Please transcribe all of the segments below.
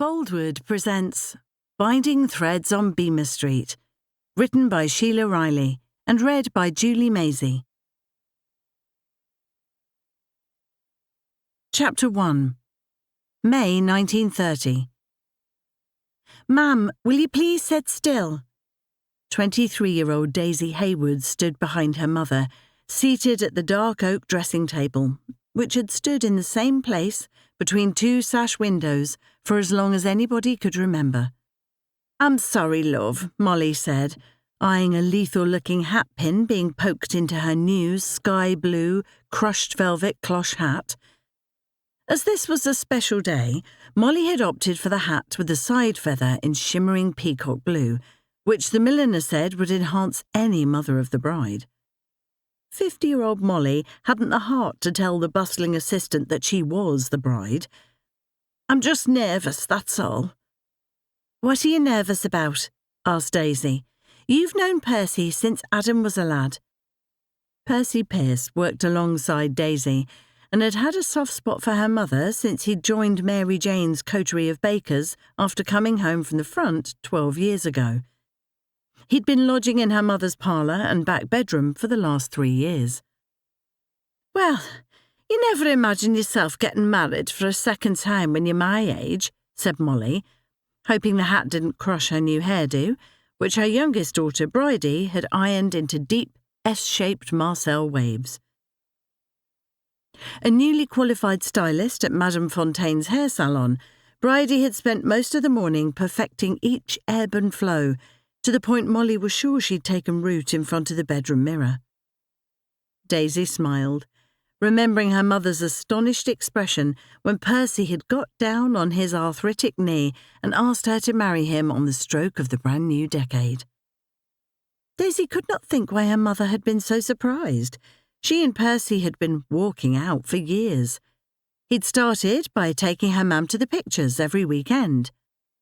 Boldwood presents Binding Threads on Beamer Street, written by Sheila Riley and read by Julie Maisie. Chapter 1. May 1930. "Ma'am, will you please sit still?" 23-year-old Daisy Haywood stood behind her mother, seated at the dark oak dressing table, which had stood in the same place between two sash windows for as long as anybody could remember. "I'm sorry, love," Molly said, eyeing a lethal-looking hat-pin being poked into her new sky-blue, crushed velvet cloche hat. As this was a special day, Molly had opted for the hat with the side feather in shimmering peacock blue, which the milliner said would enhance any mother of the bride. 50-year-old Molly hadn't the heart to tell the bustling assistant that she was the bride. "I'm just nervous, that's all." "What are you nervous about?" asked Daisy. "You've known Percy since Adam was a lad." Percy Pearce worked alongside Daisy and had had a soft spot for her mother since he'd joined Mary Jane's coterie of bakers after coming home from the front 12 years ago. He'd been lodging in her mother's parlour and back bedroom for the last 3 years. "Well, you never imagine yourself getting married for a second time when you're my age," said Molly, hoping the hat didn't crush her new hairdo, which her youngest daughter, Bridie, had ironed into deep, S-shaped Marcel waves. A newly qualified stylist at Madame Fontaine's hair salon, Bridie had spent most of the morning perfecting each ebb and flow, to the point Molly was sure she'd taken root in front of the bedroom mirror. Daisy smiled, remembering her mother's astonished expression when Percy had got down on his arthritic knee and asked her to marry him on the stroke of the brand new decade. Daisy could not think why her mother had been so surprised. She and Percy had been walking out for years. He'd started by taking her mum to the pictures every weekend.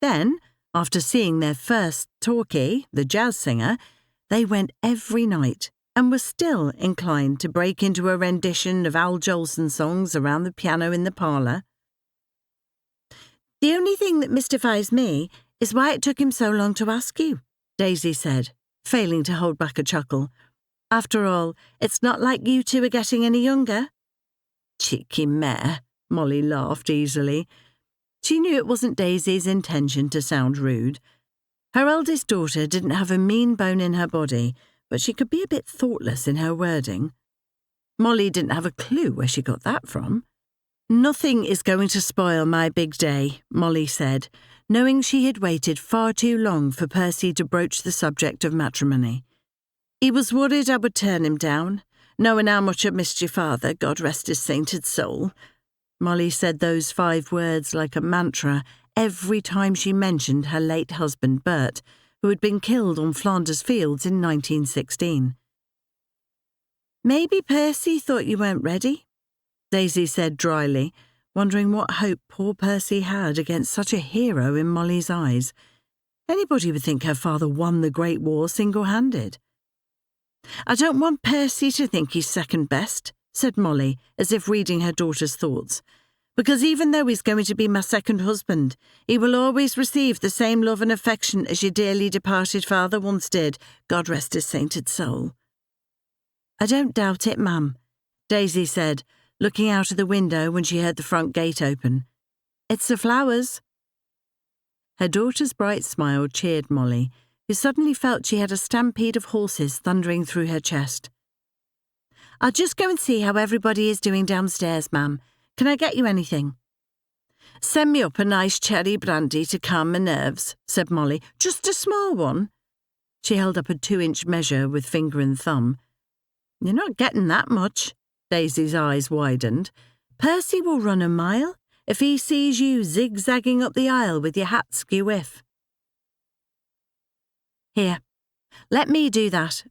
Then, after seeing their first talkie, the jazz singer, they went every night and were still inclined to break into a rendition of Al Jolson songs around the piano in the parlour. "The only thing that mystifies me is why it took him so long to ask you," Daisy said, failing to hold back a chuckle. "After all, it's not like you two are getting any younger." "Cheeky mare," Molly laughed easily. She knew it wasn't Daisy's intention to sound rude. Her eldest daughter didn't have a mean bone in her body, but she could be a bit thoughtless in her wording. Molly didn't have a clue where she got that from. "Nothing is going to spoil my big day," Molly said, knowing she had waited far too long for Percy to broach the subject of matrimony. "He was worried I would turn him down, knowing how much I missed your father, God rest his sainted soul." Molly said those 5 words like a mantra every time she mentioned her late husband Bert, who had been killed on Flanders Fields in 1916. "Maybe Percy thought you weren't ready," Daisy said dryly, wondering what hope poor Percy had against such a hero in Molly's eyes. Anybody would think her father won the Great War single-handed. "I don't want Percy to think he's second best," said Molly, as if reading her daughter's thoughts, "because even though he's going to be my second husband, he will always receive the same love and affection as your dearly departed father once did, God rest his sainted soul." "I don't doubt it, ma'am," Daisy said, looking out of the window when she heard the front gate open. "It's the flowers." Her daughter's bright smile cheered Molly, who suddenly felt she had a stampede of horses thundering through her chest. "I'll just go and see how everybody is doing downstairs, ma'am. Can I get you anything?" "Send me up a nice cherry brandy to calm my nerves," said Molly. "Just a small one." She held up a 2-inch measure with finger and thumb. "You're not getting that much." Daisy's eyes widened. "Percy will run a mile if he sees you zigzagging up the aisle with your hat skew-whiff." "Here, let me do that,"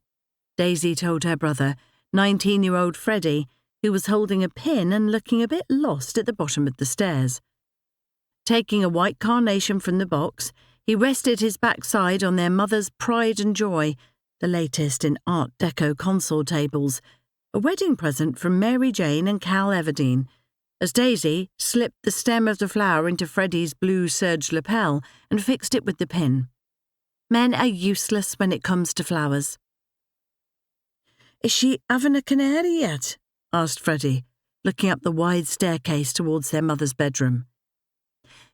Daisy told her brother, 19-year-old Freddie, who was holding a pin and looking a bit lost at the bottom of the stairs. Taking a white carnation from the box, he rested his backside on their mother's pride and joy, the latest in Art Deco console tables, a wedding present from Mary Jane and Cal Everdeen, as Daisy slipped the stem of the flower into Freddie's blue serge lapel and fixed it with the pin. Men are useless when it comes to flowers. "Is she having a canary yet?" asked Freddie, looking up the wide staircase towards their mother's bedroom.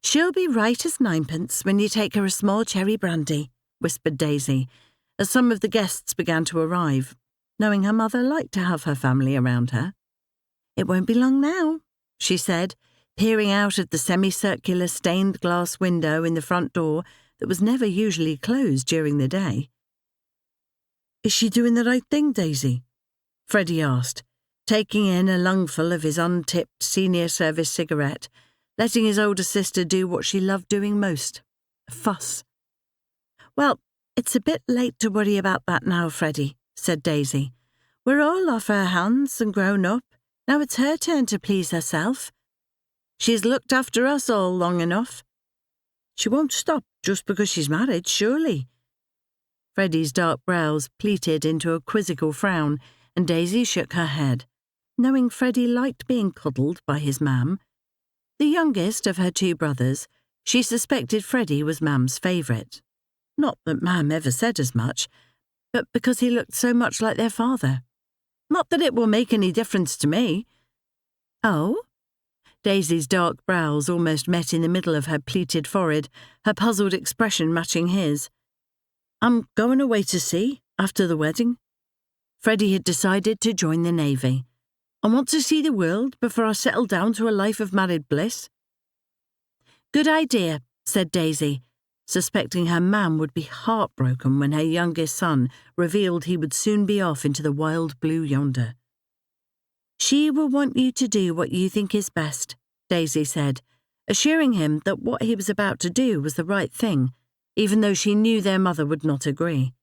"She'll be right as ninepence when you take her a small cherry brandy," whispered Daisy, as some of the guests began to arrive, knowing her mother liked to have her family around her. "It won't be long now," she said, peering out at the semicircular stained glass window in the front door that was never usually closed during the day. "Is she doing the right thing, Daisy?" Freddie asked, taking in a lungful of his untipped senior service cigarette, letting his older sister do what she loved doing most, fuss. "Well, it's a bit late to worry about that now, Freddie," said Daisy. "We're all off our hands and grown up. Now it's her turn to please herself. She's looked after us all long enough. She won't stop just because she's married, surely." Freddie's dark brows pleated into a quizzical frown, and Daisy shook her head, knowing Freddie liked being cuddled by his mam. The youngest of her two brothers, she suspected Freddie was Mam's favourite. Not that Mam ever said as much, but because he looked so much like their father. "Not that it will make any difference to me." "Oh?" Daisy's dark brows almost met in the middle of her pleated forehead, her puzzled expression matching his. "I'm going away to sea, after the wedding." Freddie had decided to join the Navy. "I want to see the world before I settle down to a life of married bliss." "Good idea," said Daisy, suspecting her mam would be heartbroken when her youngest son revealed he would soon be off into the wild blue yonder. "She will want you to do what you think is best," Daisy said, assuring him that what he was about to do was the right thing, even though she knew their mother would not agree.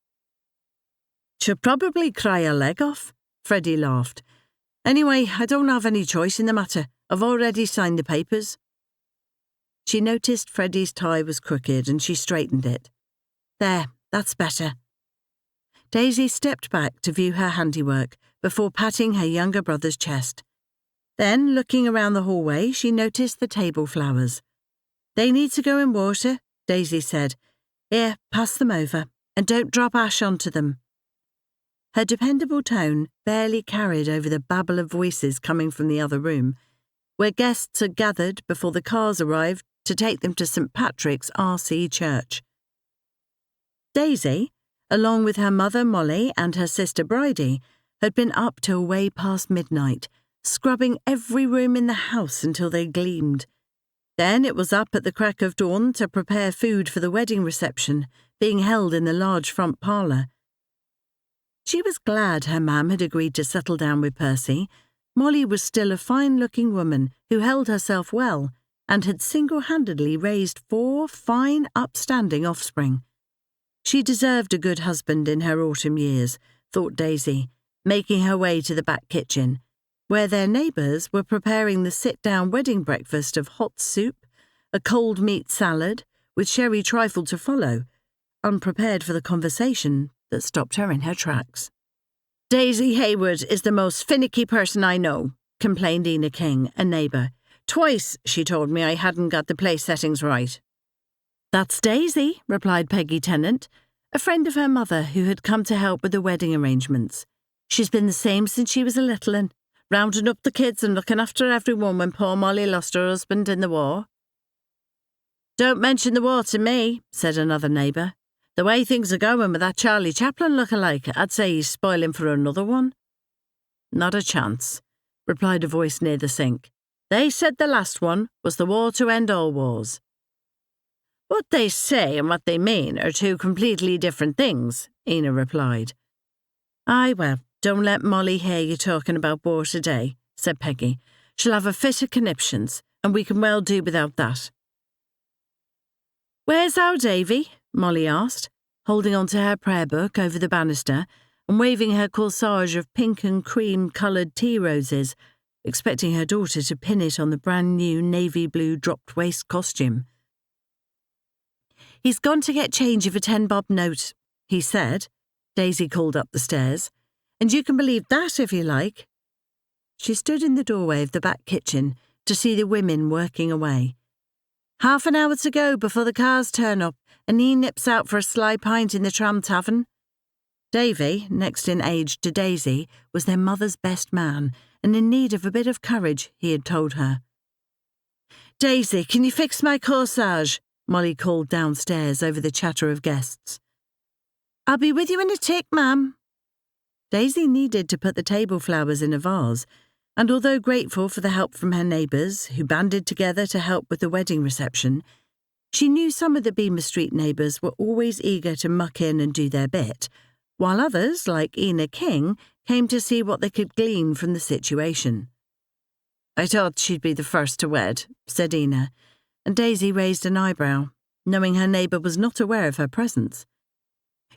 "She'll probably cry her leg off," Freddie laughed. "Anyway, I don't have any choice in the matter. I've already signed the papers." She noticed Freddie's tie was crooked and she straightened it. "There, that's better." Daisy stepped back to view her handiwork before patting her younger brother's chest. Then, looking around the hallway, she noticed the table flowers. "They need to go in water," Daisy said. "Here, pass them over, and don't drop ash onto them." Her dependable tone barely carried over the babble of voices coming from the other room, where guests had gathered before the cars arrived to take them to St. Patrick's RC Church. Daisy, along with her mother Molly and her sister Bridie, had been up till way past midnight, scrubbing every room in the house until they gleamed. Then it was up at the crack of dawn to prepare food for the wedding reception, being held in the large front parlour. She was glad her mam had agreed to settle down with Percy. Molly was still a fine-looking woman who held herself well and had single-handedly raised 4 fine, upstanding offspring. She deserved a good husband in her autumn years, thought Daisy, making her way to the back kitchen, where their neighbours were preparing the sit-down wedding breakfast of hot soup, a cold meat salad, with sherry trifle to follow, unprepared for the conversation that stopped her in her tracks. "Daisy Haywood is the most finicky person I know," complained Ina King, a neighbour. "Twice she told me I hadn't got the place settings right." "That's Daisy," replied Peggy Tennant, a friend of her mother who had come to help with the wedding arrangements. "She's been the same since she was a little un, rounding up the kids and looking after everyone when poor Molly lost her husband in the war." "Don't mention the war to me," said another neighbour. "The way things are going with that Charlie Chaplin look-alike, I'd say he's spoiling for another one." "Not a chance," replied a voice near the sink. "They said the last one was the war to end all wars." "What they say and what they mean are two completely different things," Ina replied. "Aye, well, don't let Molly hear you talking about war today," said Peggy. "She'll have a fit of conniptions, and we can well do without that." "Where's our Davy?" Molly asked, holding on to her prayer book over the banister and waving her corsage of pink and cream-coloured tea roses, expecting her daughter to pin it on the brand-new navy blue dropped-waist costume. "He's gone to get change of a 10-bob note," he said. Daisy called up the stairs. "And you can believe that if you like." She stood in the doorway of the back kitchen, to see the women working away. "Half an hour to go before the cars turn up, and he nips out for a sly pint in the tram tavern." Davy, next in age to Daisy, was their mother's best man, and in need of a bit of courage, he had told her. "Daisy, can you fix my corsage?" Molly called downstairs over the chatter of guests. "I'll be with you in a tick, ma'am." Daisy needed to put the table flowers in a vase, and although grateful for the help from her neighbours, who banded together to help with the wedding reception, she knew some of the Beamer Street neighbours were always eager to muck in and do their bit, while others, like Ina King, came to see what they could glean from the situation. "I thought she'd be the first to wed," said Ina, and Daisy raised an eyebrow, knowing her neighbour was not aware of her presence.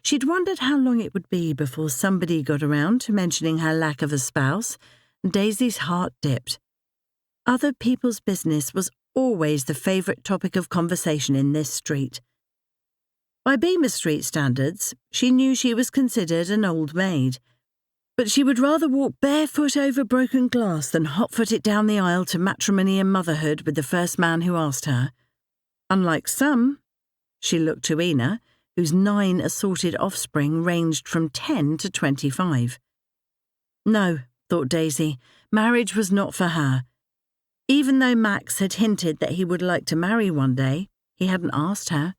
She'd wondered how long it would be before somebody got around to mentioning her lack of a spouse, and Daisy's heart dipped. Other people's business was always the favourite topic of conversation in this street. By Beamer Street standards, she knew she was considered an old maid, but she would rather walk barefoot over broken glass than hot-foot it down the aisle to matrimony and motherhood with the first man who asked her. Unlike some, she looked to Ina, whose 9 assorted offspring ranged from 10 to 25. No, thought Daisy, marriage was not for her. Even though Max had hinted that he would like to marry one day, he hadn't asked her.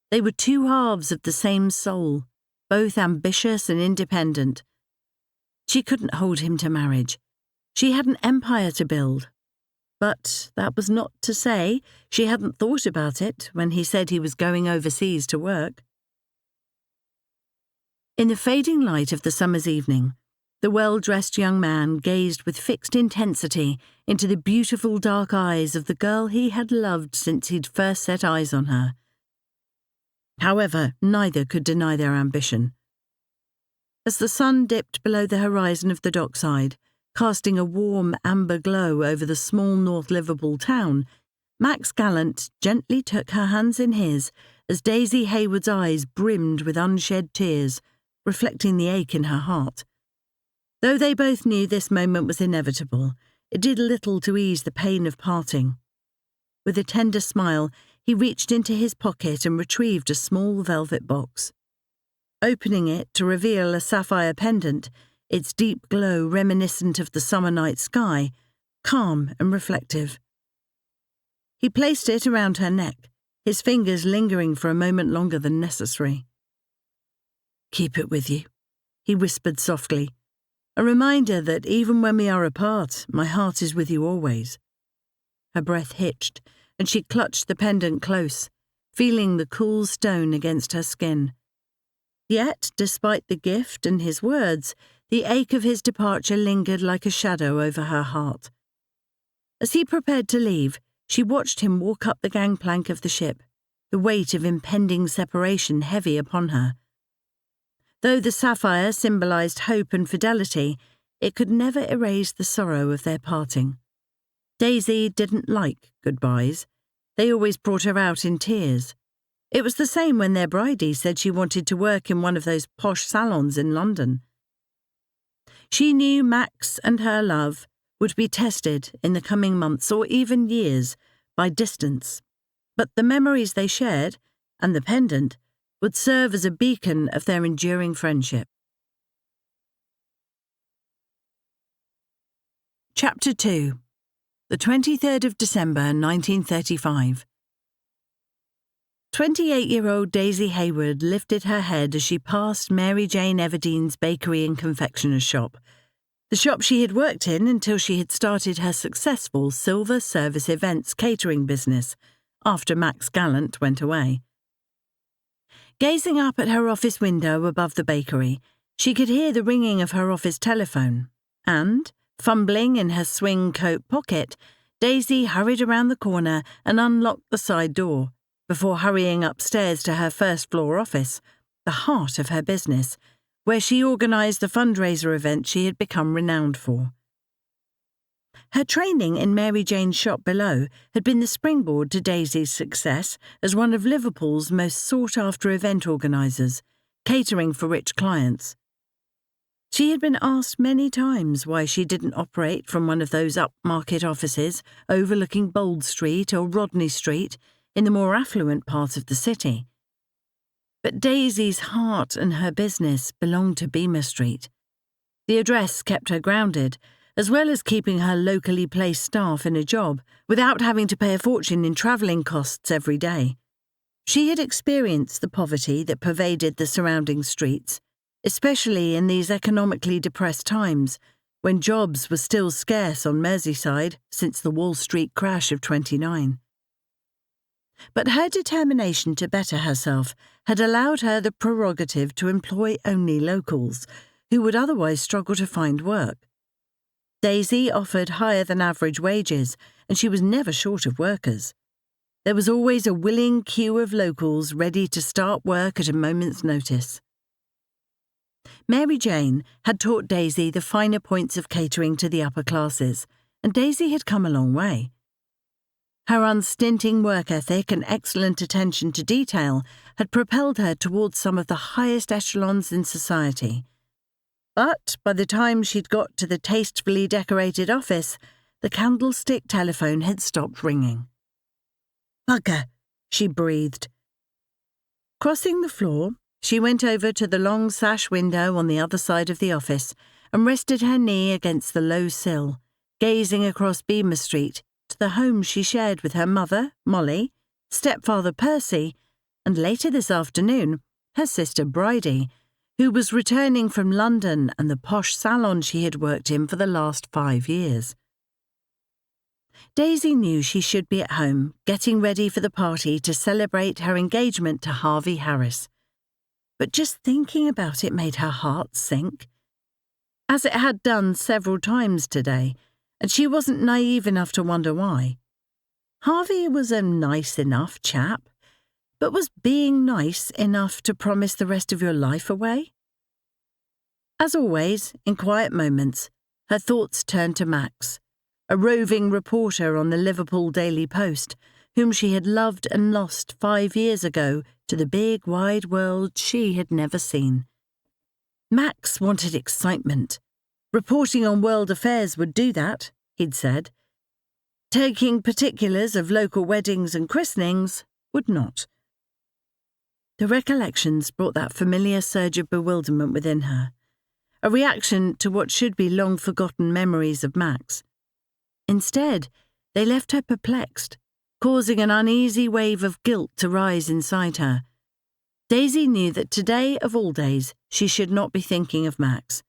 They were two halves of the same soul, both ambitious and independent. She couldn't hold him to marriage. She had an empire to build. But that was not to say she hadn't thought about it when he said he was going overseas to work. In the fading light of the summer's evening, the well-dressed young man gazed with fixed intensity into the beautiful dark eyes of the girl he had loved since he'd first set eyes on her. However, neither could deny their ambition. As the sun dipped below the horizon of the dockside, casting a warm amber glow over the small North Liverpool town, Max Galant gently took her hands in his as Daisy Haywood's eyes brimmed with unshed tears, reflecting the ache in her heart. Though they both knew this moment was inevitable, it did little to ease the pain of parting. With a tender smile, he reached into his pocket and retrieved a small velvet box. Opening it to reveal a sapphire pendant, its deep glow reminiscent of the summer night sky, calm and reflective. He placed it around her neck, his fingers lingering for a moment longer than necessary. "Keep it with you," he whispered softly, a reminder that even when we are apart, my heart is with you always. Her breath hitched, and she clutched the pendant close, feeling the cool stone against her skin. Yet, despite the gift and his words, the ache of his departure lingered like a shadow over her heart. As he prepared to leave, she watched him walk up the gangplank of the ship, the weight of impending separation heavy upon her. Though the sapphire symbolised hope and fidelity, it could never erase the sorrow of their parting. Daisy didn't like goodbyes. They always brought her out in tears. It was the same when their Bridie said she wanted to work in one of those posh salons in London. She knew Max and her love would be tested in the coming months or even years by distance, but the memories they shared, and the pendant, would serve as a beacon of their enduring friendship. Chapter 2. The 23rd of December, 1935. 28-year-old Daisy Haywood lifted her head as she passed Mary Jane Everdene's bakery and confectioner's shop, the shop she had worked in until she had started her successful silver service events catering business after Max Galant went away. Gazing up at her office window above the bakery, she could hear the ringing of her office telephone, and, fumbling in her swing coat pocket, Daisy hurried around the corner and unlocked the side door, before hurrying upstairs to her first-floor office, the heart of her business, where she organised the fundraiser event she had become renowned for. Her training in Mary Jane's shop below had been the springboard to Daisy's success as one of Liverpool's most sought-after event organisers, catering for rich clients. She had been asked many times why she didn't operate from one of those upmarket offices overlooking Bold Street or Rodney Street in the more affluent part of the city. But Daisy's heart and her business belonged to Beamer Street. The address kept her grounded, as well as keeping her locally placed staff in a job without having to pay a fortune in travelling costs every day. She had experienced the poverty that pervaded the surrounding streets, especially in these economically depressed times, when jobs were still scarce on Merseyside since the Wall Street crash of '29. But her determination to better herself had allowed her the prerogative to employ only locals, who would otherwise struggle to find work. Daisy offered higher than average wages, and she was never short of workers. There was always a willing queue of locals ready to start work at a moment's notice. Mary Jane had taught Daisy the finer points of catering to the upper classes, and Daisy had come a long way. Her unstinting work ethic and excellent attention to detail had propelled her towards some of the highest echelons in society. But by the time she'd got to the tastefully decorated office, the candlestick telephone had stopped ringing. "Bugger," she breathed. Crossing the floor, she went over to the long sash window on the other side of the office and rested her knee against the low sill, gazing across Beamer Street to the home she shared with her mother, Molly, stepfather Percy, and later this afternoon, her sister Bridie, who was returning from London and the posh salon she had worked in for the last 5 years. Daisy knew she should be at home, getting ready for the party to celebrate her engagement to Harvey Harris. But just thinking about it made her heart sink, as it had done several times today, and she wasn't naive enough to wonder why. Harvey was a nice enough chap, but was being nice enough to promise the rest of your life away? As always, in quiet moments, her thoughts turned to Max, a roving reporter on the Liverpool Daily Post, whom she had loved and lost 5 years ago to the big wide world she had never seen. Max wanted excitement. Reporting on world affairs would do that, he'd said. Taking particulars of local weddings and christenings would not. The recollections brought that familiar surge of bewilderment within her, a reaction to what should be long-forgotten memories of Max. Instead, they left her perplexed, causing an uneasy wave of guilt to rise inside her. Daisy knew that today of all days she should not be thinking of Max.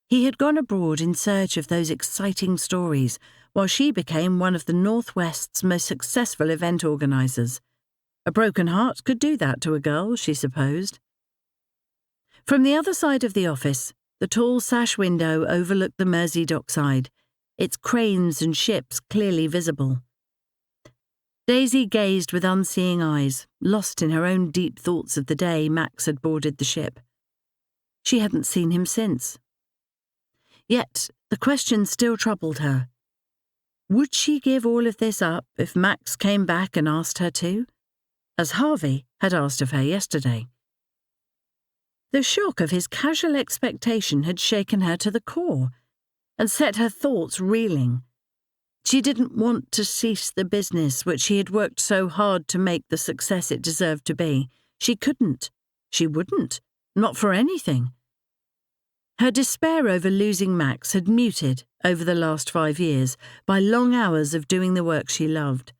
He had gone abroad in search of those exciting stories, while she became one of the Northwest's most successful event organisers. A broken heart could do that to a girl, she supposed. From the other side of the office, the tall sash window overlooked the Mersey dockside, its cranes and ships clearly visible. Daisy gazed with unseeing eyes, lost in her own deep thoughts of the day Max had boarded the ship. She hadn't seen him since. Yet the question still troubled her. Would she give all of this up if Max came back and asked her to, as Harvey had asked of her yesterday? The shock of his casual expectation had shaken her to the core and set her thoughts reeling. She didn't want to cease the business which she had worked so hard to make the success it deserved to be. She couldn't. She wouldn't. Not for anything. Her despair over losing Max had muted over the last 5 years by long hours of doing the work she loved.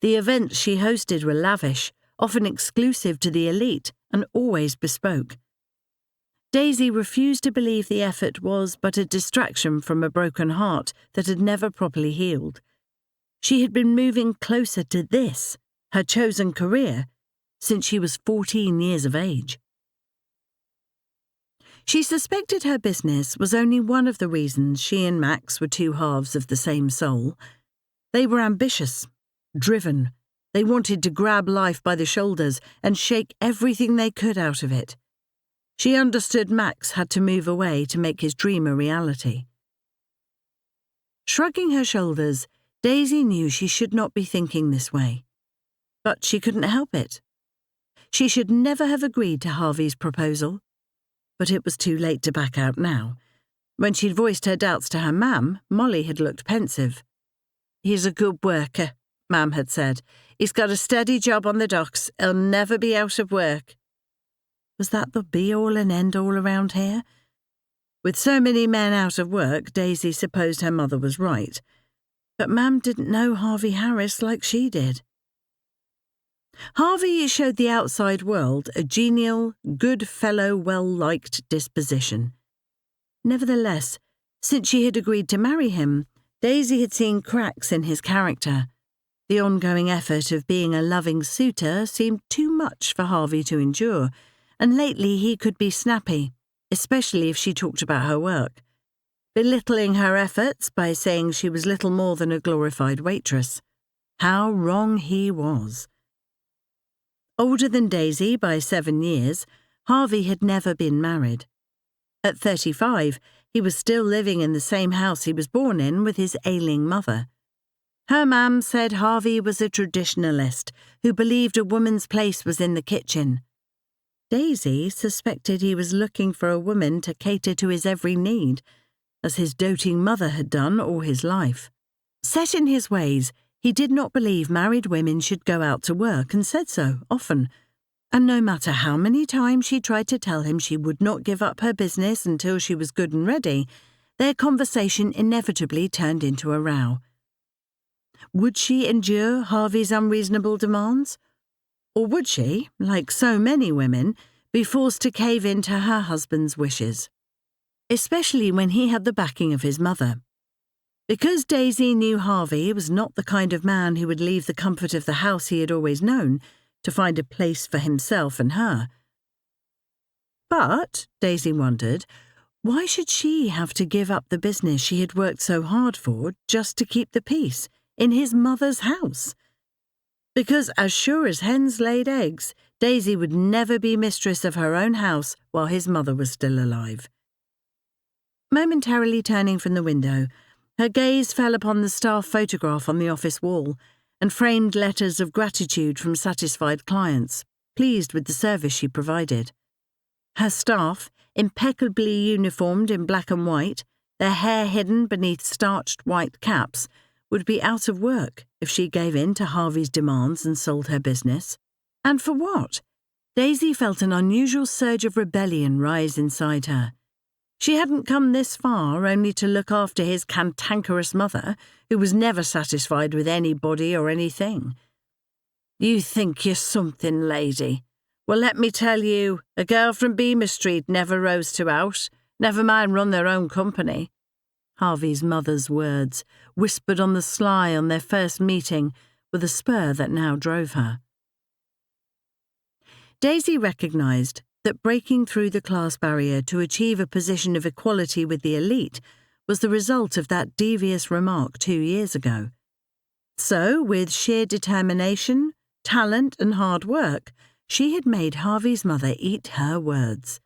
The events she hosted were lavish, often exclusive to the elite, and always bespoke. Daisy refused to believe the effort was but a distraction from a broken heart that had never properly healed. She had been moving closer to this, her chosen career, since she was 14 years of age. She suspected her business was only one of the reasons she and Max were two halves of the same soul. They were ambitious, driven. They wanted to grab life by the shoulders and shake everything they could out of it. She understood Max had to move away to make his dream a reality. Shrugging her shoulders, Daisy knew she should not be thinking this way. But she couldn't help it. She should never have agreed to Harvey's proposal. But it was too late to back out now. When she'd voiced her doubts to her mam, Molly had looked pensive. "He's a good worker," Mam had said. "He's got a steady job on the docks. He'll never be out of work." Was that the be-all and end-all around here? With so many men out of work, Daisy supposed her mother was right. But Mam didn't know Harvey Harris like she did. Harvey showed the outside world a genial, good fellow, well-liked disposition. Nevertheless, since she had agreed to marry him, Daisy had seen cracks in his character. The ongoing effort of being a loving suitor seemed too much for Harvey to endure, and lately he could be snappy, especially if she talked about her work, belittling her efforts by saying she was little more than a glorified waitress. How wrong he was. Older than Daisy by 7 years, Harvey had never been married. At 35, he was still living in the same house he was born in with his ailing mother. Her mam said Harvey was a traditionalist who believed a woman's place was in the kitchen. Daisy suspected he was looking for a woman to cater to his every need, as his doting mother had done all his life. Set in his ways, he did not believe married women should go out to work and said so, often. And no matter how many times she tried to tell him she would not give up her business until she was good and ready, their conversation inevitably turned into a row. Would she endure Harvey's unreasonable demands? Or would she, like so many women, be forced to cave in to her husband's wishes? Especially when he had the backing of his mother. Because Daisy knew Harvey was not the kind of man who would leave the comfort of the house he had always known to find a place for himself and her. But, Daisy wondered, why should she have to give up the business she had worked so hard for just to keep the peace in his mother's house? Because as sure as hens laid eggs, Daisy would never be mistress of her own house while his mother was still alive. Momentarily turning from the window, her gaze fell upon the staff photograph on the office wall and framed letters of gratitude from satisfied clients, pleased with the service she provided. Her staff, impeccably uniformed in black and white, their hair hidden beneath starched white caps, would be out of work if she gave in to Harvey's demands and sold her business. And for what? Daisy felt an unusual surge of rebellion rise inside her. She hadn't come this far only to look after his cantankerous mother, who was never satisfied with anybody or anything. "You think you're something, lady. Well, let me tell you, a girl from Beamer Street never rose to out, never mind run their own company." Harvey's mother's words, whispered on the sly on their first meeting, were the spur that now drove her. Daisy recognised that breaking through the class barrier to achieve a position of equality with the elite was the result of that devious remark 2 years ago. So, with sheer determination, talent and hard work, she had made Harvey's mother eat her words.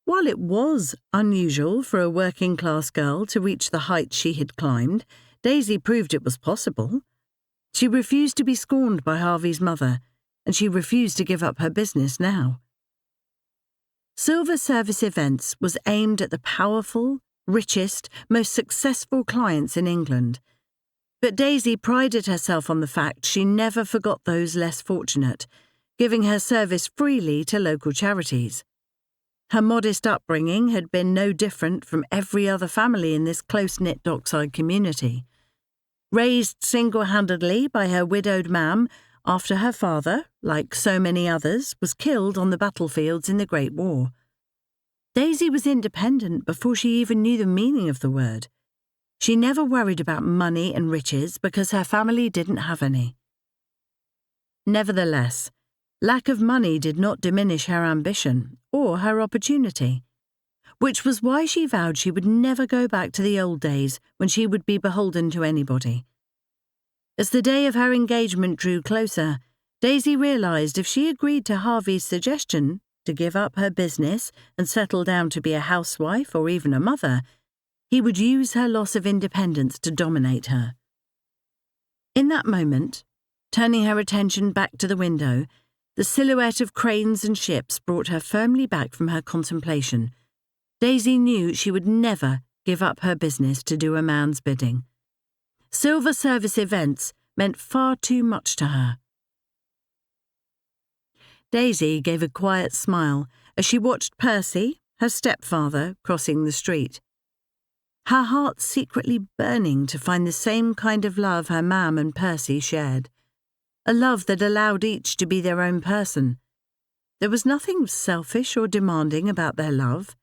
While it was unusual for a working-class girl to reach the heights she had climbed, Daisy proved it was possible. She refused to be scorned by Harvey's mother, and she refused to give up her business now. Silver Service Events was aimed at the powerful, richest, most successful clients in England. But Daisy prided herself on the fact she never forgot those less fortunate, giving her service freely to local charities. Her modest upbringing had been no different from every other family in this close-knit dockside community. Raised single-handedly by her widowed mam after her father, like so many others, was killed on the battlefields in the Great War. Daisy was independent before she even knew the meaning of the word. She never worried about money and riches because her family didn't have any. Nevertheless, lack of money did not diminish her ambition or her opportunity, which was why she vowed she would never go back to the old days when she would be beholden to anybody. As the day of her engagement drew closer, Daisy realised if she agreed to Harvey's suggestion to give up her business and settle down to be a housewife or even a mother, he would use her loss of independence to dominate her. In that moment, turning her attention back to the window, The silhouette of cranes and ships brought her firmly back from her contemplation. Daisy knew she would never give up her business to do a man's bidding. Silver service events meant far too much to her. Daisy gave a quiet smile as she watched Percy, her stepfather, crossing the street. Her heart secretly burning to find the same kind of love her mam and Percy shared. A love that allowed each to be their own person. There was nothing selfish or demanding about their love.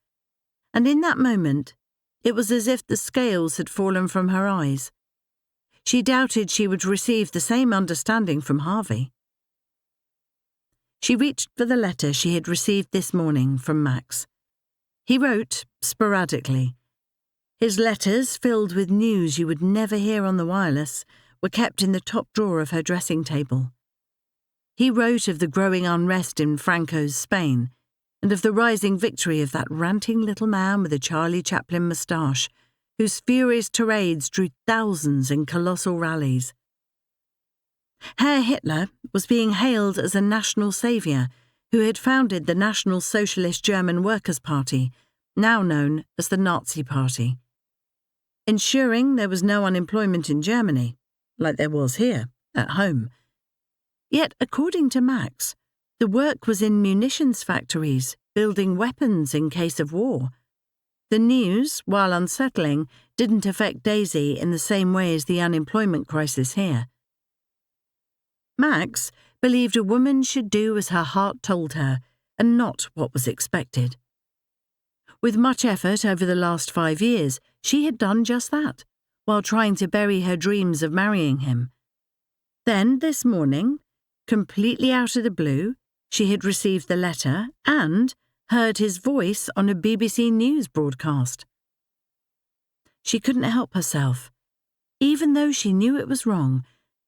And in that moment, it was as if the scales had fallen from her eyes. She doubted she would receive the same understanding from Harvey. She reached for the letter she had received this morning from Max. He wrote sporadically. His letters, filled with news you would never hear on the wireless, were kept in the top drawer of her dressing table. He wrote of the growing unrest in Franco's Spain, and of the rising victory of that ranting little man with a Charlie Chaplin moustache, whose furious tirades drew thousands in colossal rallies. Herr Hitler was being hailed as a national saviour who had founded the National Socialist German Workers' Party, now known as the Nazi Party, ensuring there was no unemployment in Germany, like there was here, at home. Yet, according to Max, the work was in munitions factories, building weapons in case of war. The news, while unsettling, didn't affect Daisy in the same way as the unemployment crisis here. Max believed a woman should do as her heart told her, and not what was expected. With much effort over the last 5 years, she had done just that, while trying to bury her dreams of marrying him. Then, this morning, completely out of the blue, she had received the letter and heard his voice on a BBC News broadcast. She couldn't help herself, even though she knew it was wrong,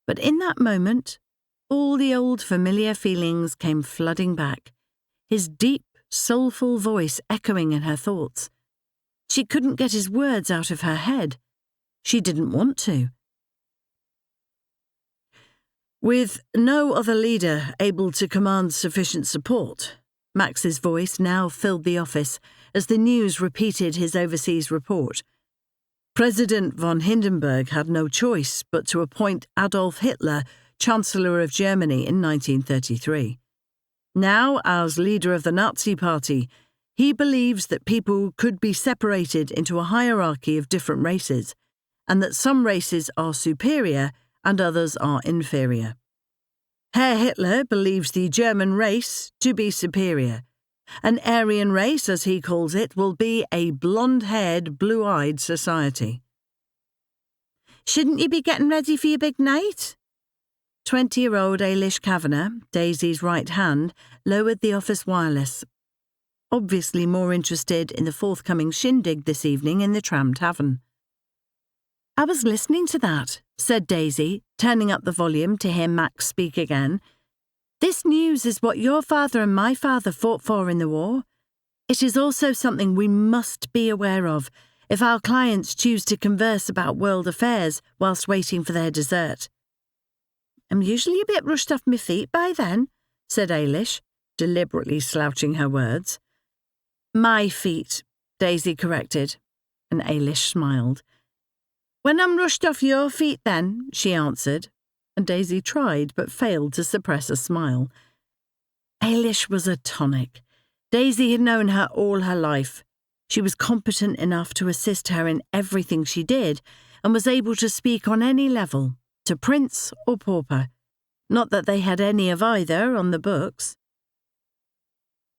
but in that moment, all the old familiar feelings came flooding back, his deep, soulful voice echoing in her thoughts. She couldn't get his words out of her head. She didn't want to. With no other leader able to command sufficient support, Max's voice now filled the office as the news repeated his overseas report. President von Hindenburg had no choice but to appoint Adolf Hitler Chancellor of Germany in 1933. Now, as leader of the Nazi Party, he believes that people could be separated into a hierarchy of different races, and that some races are superior and others are inferior. Herr Hitler believes the German race to be superior. An Aryan race, as he calls it, will be a blonde-haired, blue-eyed society. Shouldn't you be getting ready for your big night? 20-year-old Ailish Kavanagh, Daisy's right hand, lowered the office wireless, obviously more interested in the forthcoming shindig this evening in the Tram Tavern. I was listening to that, said Daisy, turning up the volume to hear Max speak again. This news is what your father and my father fought for in the war. It is also something we must be aware of if our clients choose to converse about world affairs whilst waiting for their dessert. I'm usually a bit rushed off my feet by then, said Ailish, deliberately slouching her words. My feet, Daisy corrected, and Ailish smiled. When I'm rushed off your feet then, she answered, and Daisy tried but failed to suppress a smile. Ailish was a tonic. Daisy had known her all her life. She was competent enough to assist her in everything she did and was able to speak on any level, to prince or pauper. Not that they had any of either on the books.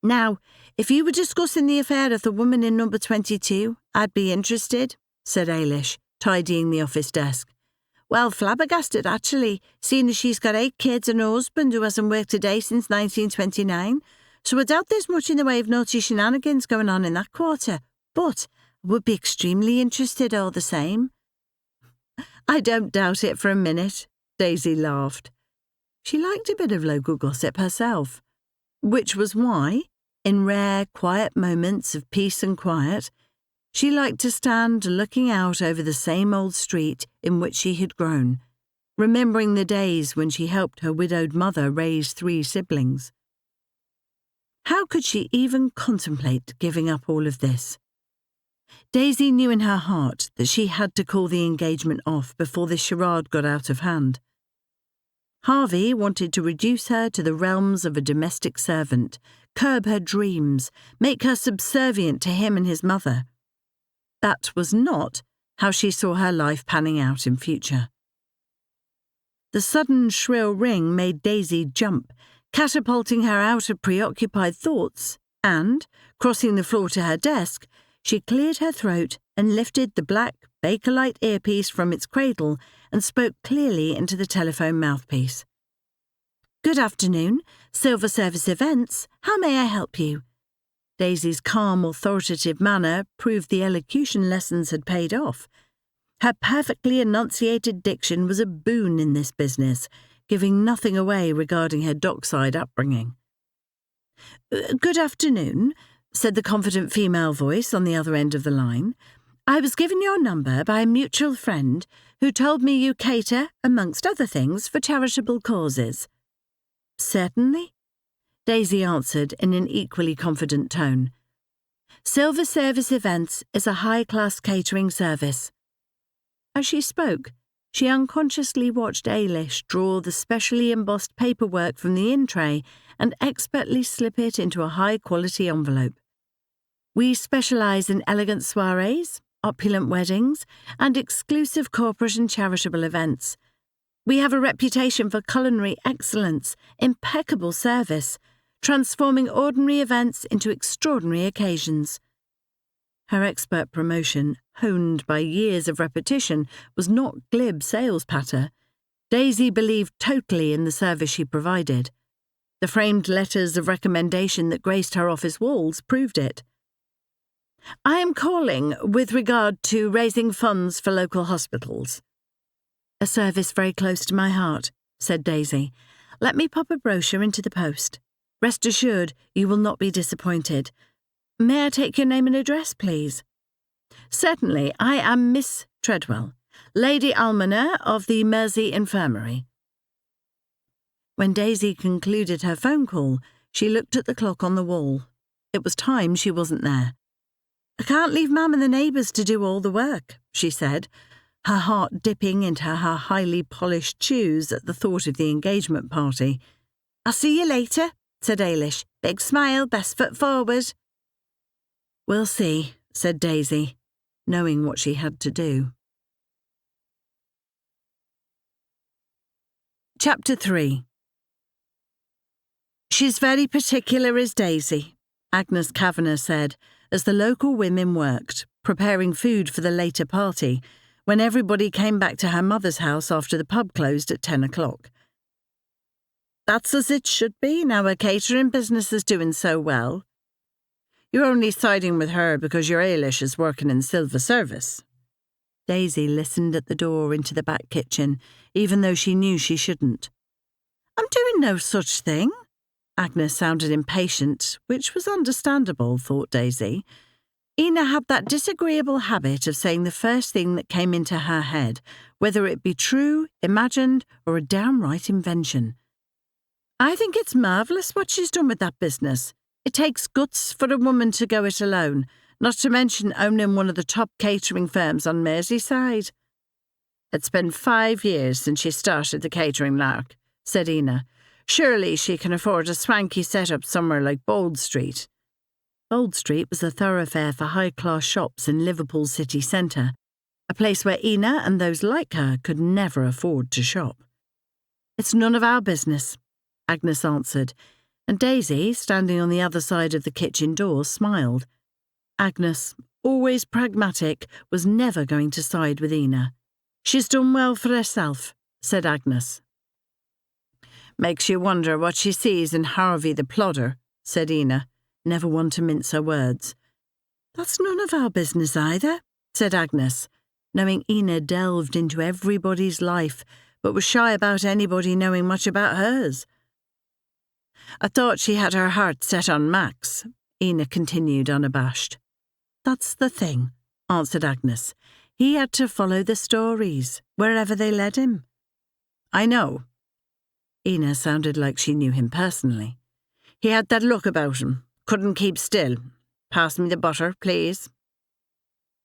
Now, if you were discussing the affair of the woman in number 22, I'd be interested, said Ailish, tidying the office desk. Well, flabbergasted, actually, seeing as she's got 8 kids and a husband who hasn't worked a day since 1929, so I doubt there's much in the way of naughty shenanigans going on in that quarter, but I would be extremely interested all the same. I don't doubt it for a minute, Daisy laughed. She liked a bit of local gossip herself, which was why, in rare, quiet moments of peace and quiet, she liked to stand looking out over the same old street in which she had grown, remembering the days when she helped her widowed mother raise 3 siblings. How could she even contemplate giving up all of this? Daisy knew in her heart that she had to call the engagement off before this charade got out of hand. Harvey wanted to reduce her to the realms of a domestic servant, curb her dreams, make her subservient to him and his mother. That was not how she saw her life panning out in future. The sudden shrill ring made Daisy jump, catapulting her out of preoccupied thoughts, and, crossing the floor to her desk, she cleared her throat and lifted the black Bakelite earpiece from its cradle and spoke clearly into the telephone mouthpiece. "Good afternoon, Silver Service Events. How may I help you?" Daisy's calm, authoritative manner proved the elocution lessons had paid off. Her perfectly enunciated diction was a boon in this business, giving nothing away regarding her dockside upbringing. "Good afternoon," said the confident female voice on the other end of the line. "I was given your number by a mutual friend who told me you cater, amongst other things, for charitable causes." "Certainly," Daisy answered in an equally confident tone. "Silver Service Events is a high-class catering service." As she spoke, she unconsciously watched Ailish draw the specially embossed paperwork from the in-tray and expertly slip it into a high-quality envelope. "We specialise in elegant soirees, opulent weddings, and exclusive corporate and charitable events. We have a reputation for culinary excellence, impeccable service, transforming ordinary events into extraordinary occasions." Her expert promotion, honed by years of repetition, was not glib sales patter. Daisy believed totally in the service she provided. The framed letters of recommendation that graced her office walls proved it. "I am calling with regard to raising funds for local hospitals." "A service very close to my heart," said Daisy. "Let me pop a brochure into the post. Rest assured you will not be disappointed. May I take your name and address, please?" "Certainly. I am Miss Treadwell, Lady Almoner of the Mersey Infirmary." When Daisy concluded her phone call, she looked at the clock on the wall. It was time she wasn't there. "I can't leave Mum and the neighbours to do all the work," she said, her heart dipping into her highly polished shoes at the thought of the engagement party. "I'll see you later," said Ailish. "Big smile, best foot forward." "We'll see," said Daisy, knowing what she had to do. Chapter 3. "She's very particular, is Daisy," Agnes Kavanagh said, as the local women worked, preparing food for the later party, when everybody came back to her mother's house after the pub closed at 10 o'clock. "That's as it should be, now her catering business is doing so well. You're only siding with her because your Ailish is working in silver service." Daisy listened at the door into the back kitchen, even though she knew she shouldn't. "I'm doing no such thing." Agnes sounded impatient, which was understandable, thought Daisy. Ina had that disagreeable habit of saying the first thing that came into her head, whether it be true, imagined, or a downright invention. "I think it's marvellous what she's done with that business. It takes guts for a woman to go it alone, not to mention owning one of the top catering firms on Merseyside." "It's been 5 years since she started the catering lark," said Ina. "Surely she can afford a swanky setup somewhere like Bold Street." Bold Street was a thoroughfare for high-class shops in Liverpool city centre, a place where Ina and those like her could never afford to shop. "It's none of our business," Agnes answered, and Daisy, standing on the other side of the kitchen door, smiled. Agnes, always pragmatic, was never going to side with Ina. "She's done well for herself," said Agnes. "Makes you wonder what she sees in Harvey the plodder," said Ina, never one to mince her words. "That's none of our business either," said Agnes, knowing Ina delved into everybody's life, but was shy about anybody knowing much about hers. "I thought she had her heart set on Max," Ina continued unabashed. "That's the thing," answered Agnes. "He had to follow the stories, wherever they led him." "I know." Ina sounded like she knew him personally. He had that look about him. Couldn't keep still. Pass me the butter, please.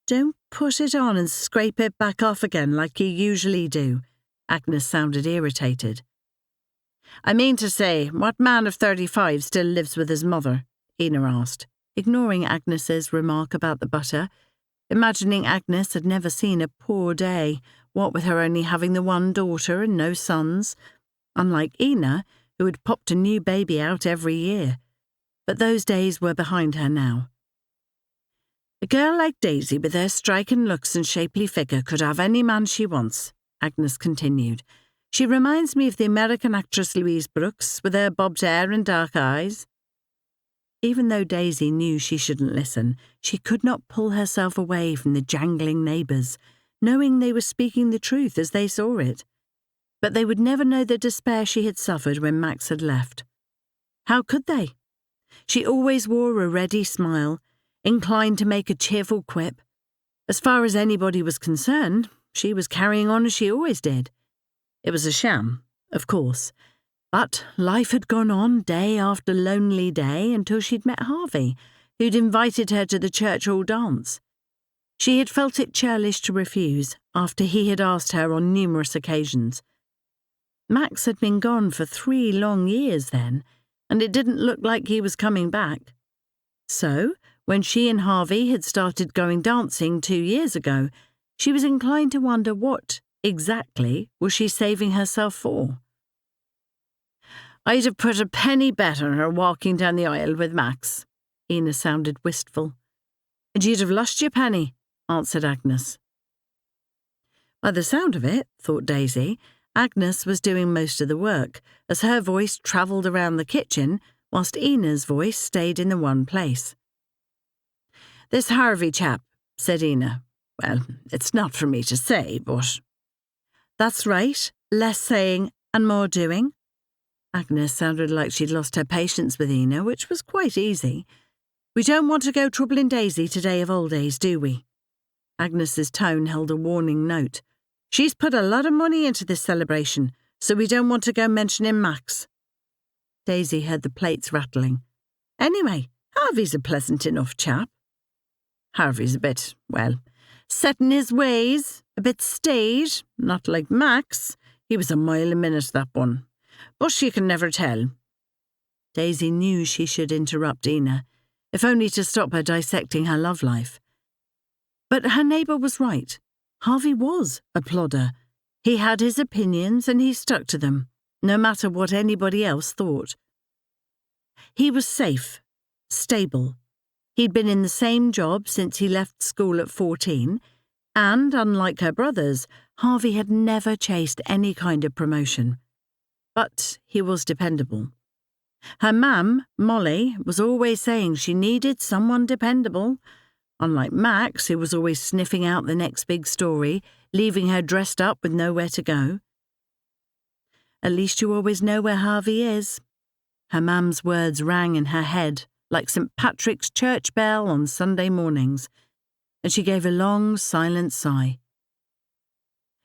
Don't put it on and scrape it back off again like you usually do. Agnes sounded irritated. I mean to say, what man of 35 still lives with his mother? Ina asked, ignoring Agnes's remark about the butter, imagining Agnes had never seen a poor day, what with her only having the one daughter and no sons, unlike Ina, who had popped a new baby out every year. But those days were behind her now. A girl like Daisy, with her striking looks and shapely figure, could have any man she wants, Agnes continued. She reminds me of the American actress Louise Brooks, with her bobbed hair and dark eyes. Even though Daisy knew she shouldn't listen, she could not pull herself away from the jangling neighbours, knowing they were speaking the truth as they saw it. But they would never know the despair she had suffered when Max had left. How could they? She always wore a ready smile, inclined to make a cheerful quip. As far as anybody was concerned, she was carrying on as she always did. It was a sham, of course, but life had gone on day after lonely day until she'd met Harvey, who'd invited her to the church hall dance. She had felt it churlish to refuse after he had asked her on numerous occasions. Max had been gone for 3 long years then, and it didn't look like he was coming back. So, when she and Harvey had started going dancing 2 years ago, she was inclined to wonder what, exactly, was she saving herself for. I'd have put a penny bet on her walking down the aisle with Max. Ina sounded wistful. And you'd have lost your penny, answered Agnes. By the sound of it, thought Daisy, Agnes was doing most of the work, as her voice travelled around the kitchen, whilst Ina's voice stayed in the one place. This Harvey chap, said Ina. Well, it's not for me to say, but... That's right, less saying and more doing. Agnes sounded like she'd lost her patience with Ina, which was quite easy. We don't want to go troubling Daisy today of all days, do we? Agnes's tone held a warning note. She's put a lot of money into this celebration, so we don't want to go mentioning Max. Daisy heard the plates rattling. Anyway, Harvey's a pleasant enough chap. Harvey's a bit, well, set in his ways, a bit staid, not like Max. He was a mile a minute, that one. But you can never tell. Daisy knew she should interrupt Ina, if only to stop her dissecting her love life. But her neighbour was right. Harvey was a plodder. He had his opinions and he stuck to them, no matter what anybody else thought. He was safe, stable. He'd been in the same job since he left school at 14, and, unlike her brothers, Harvey had never chased any kind of promotion. But he was dependable. Her mam, Molly, was always saying she needed someone dependable, unlike Max, who was always sniffing out the next big story, leaving her dressed up with nowhere to go. At least you always know where Harvey is. Her mam's words rang in her head like St. Patrick's church bell on Sunday mornings, and she gave a long, silent sigh.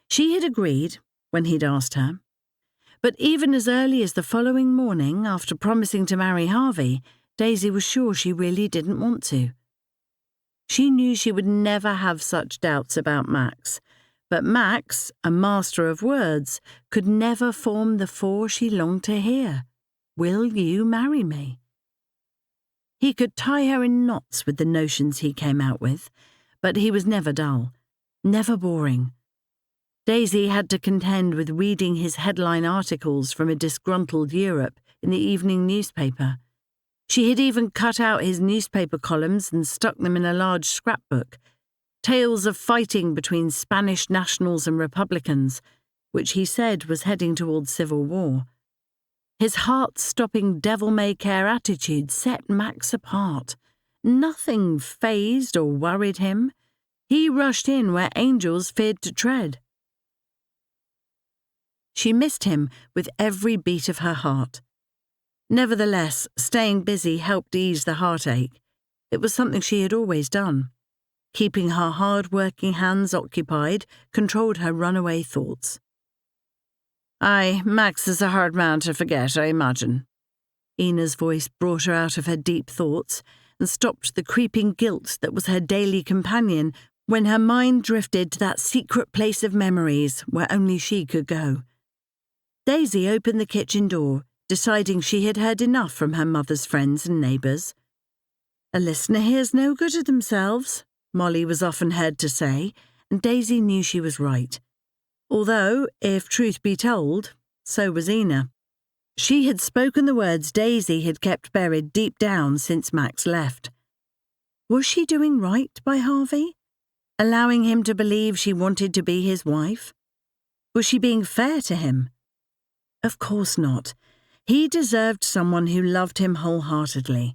She had agreed when he'd asked her, but even as early as the following morning, after promising to marry Harvey, Daisy was sure she really didn't want to. She knew she would never have such doubts about Max, but Max, a master of words, could never form the 4 she longed to hear. Will you marry me? He could tie her in knots with the notions he came out with, but he was never dull, never boring. Daisy had to contend with reading his headline articles from a disgruntled Europe in the evening newspaper. She had even cut out his newspaper columns and stuck them in a large scrapbook, tales of fighting between Spanish nationals and Republicans, which he said was heading towards civil war. His heart-stopping devil-may-care attitude set Max apart. Nothing fazed or worried him. He rushed in where angels feared to tread. She missed him with every beat of her heart. Nevertheless, staying busy helped ease the heartache. It was something she had always done. Keeping her hard-working hands occupied controlled her runaway thoughts. Aye, Max is a hard man to forget, I imagine. Ina's voice brought her out of her deep thoughts and stopped the creeping guilt that was her daily companion when her mind drifted to that secret place of memories where only she could go. Daisy opened the kitchen door, deciding she had heard enough from her mother's friends and neighbours. "A listener hears no good of themselves," Molly was often heard to say, and Daisy knew she was right. Although, if truth be told, so was Ina. She had spoken the words Daisy had kept buried deep down since Max left. Was she doing right by Harvey? Allowing him to believe she wanted to be his wife? Was she being fair to him? Of course not. He deserved someone who loved him wholeheartedly,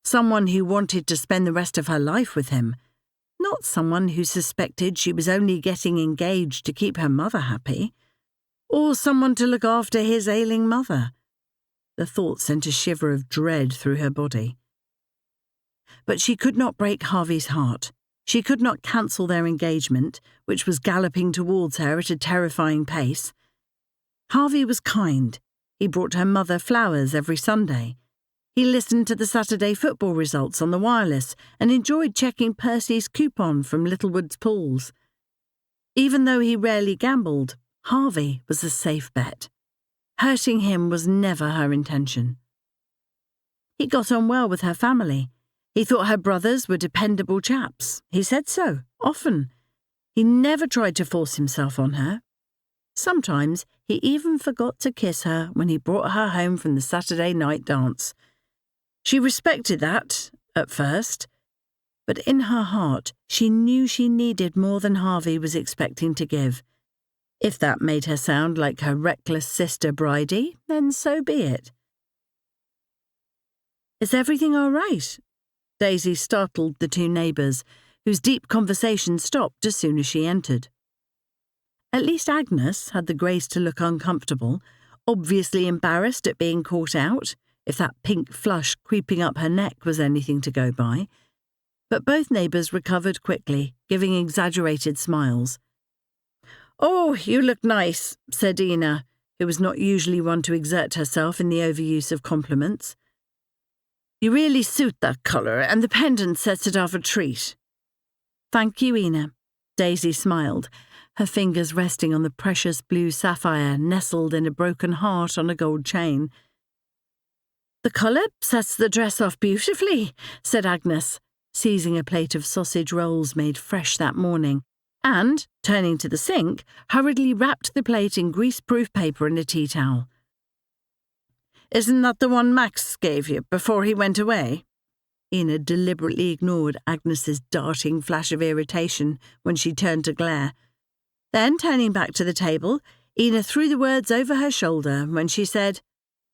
someone who wanted to spend the rest of her life with him, not someone who suspected she was only getting engaged to keep her mother happy, or someone to look after his ailing mother. The thought sent a shiver of dread through her body. But she could not break Harvey's heart. She could not cancel their engagement, which was galloping towards her at a terrifying pace. Harvey was kind. He brought her mother flowers every Sunday. He listened to the Saturday football results on the wireless and enjoyed checking Percy's coupon from Littlewood's pools. Even though he rarely gambled, Harvey was a safe bet. Hurting him was never her intention. He got on well with her family. He thought her brothers were dependable chaps. He said so, often. He never tried to force himself on her. Sometimes he even forgot to kiss her when he brought her home from the Saturday night dance. She respected that, at first, but in her heart she knew she needed more than Harvey was expecting to give. If that made her sound like her reckless sister Bridie, then so be it. "Is everything all right?" Daisy startled the two neighbours, whose deep conversation stopped as soon as she entered. At least Agnes had the grace to look uncomfortable, obviously embarrassed at being caught out, if that pink flush creeping up her neck was anything to go by. But both neighbours recovered quickly, giving exaggerated smiles. "Oh, you look nice," said Ina, who was not usually one to exert herself in the overuse of compliments. "You really suit that colour, and the pendant sets it off a treat." "Thank you, Ina." Daisy smiled, her fingers resting on the precious blue sapphire nestled in a broken heart on a gold chain. "The colour sets the dress off beautifully," said Agnes, seizing a plate of sausage rolls made fresh that morning, and, turning to the sink, hurriedly wrapped the plate in grease-proof paper and a tea towel. "Isn't that the one Max gave you before he went away?" Ina deliberately ignored Agnes's darting flash of irritation when she turned to glare. Then, turning back to the table, Ina threw the words over her shoulder when she said,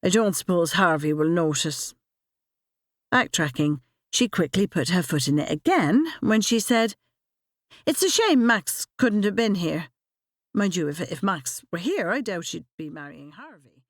"I don't suppose Harvey will notice." Backtracking, she quickly put her foot in it again when she said, "It's a shame Max couldn't have been here. Mind you, if Max were here, I doubt she'd be marrying Harvey."